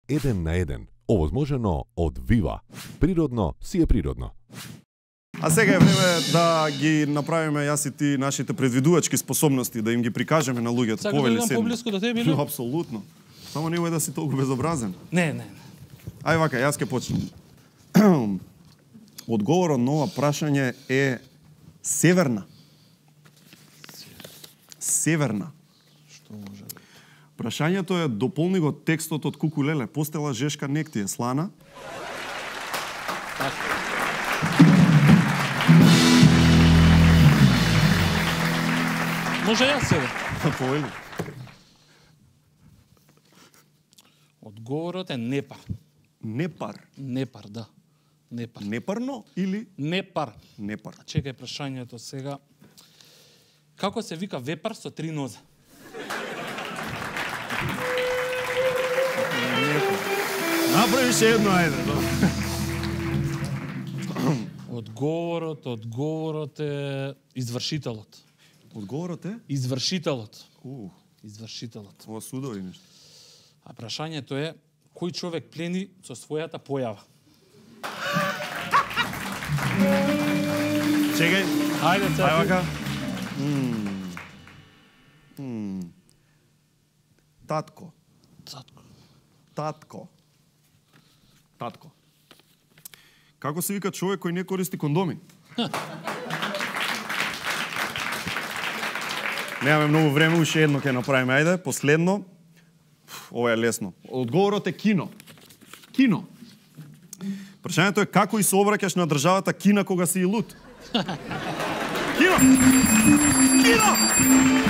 еден на еден, овозможено од Вива. Природно си е природно. А сега е време да ги направиме јас и ти нашите предвидувачки способности, да им ги прикажеме на луѓето. Сакаш да идам поблиску до тебе или? Апсолутно. Само немој да си толку безобразен. Не. Ај вака, јас ќе почнем. Одговорот на ова прашање е северна. Северна. Што може да? Прашањето е дополни го текстот од Кукулеле. Постела жешка нек ти е слана. Може јас сега? Повели. Одговорот е непар. Непар. Непар, да. Непар. Непарно или Непар. непар? Чекај прашањето сега. Како се вика вепар со 3 нозе? Направи ше едно, ајде. Одговорот е извршителот. Одговорот е? Извршителот. Ова судови нешто. А прашањето е кој човек плени со својата појава? Чекај. Ајде сега. Ај вака. Татко. Како се вика човек кој не користи кондоми? Немаме многу време, уште едно ќе направиме. Ајде, последно. Ова е лесно. Одговорот е кино. Кино. Прашањето е како и се обраќаш на државата Кина кога си и лут? Кино! Кино!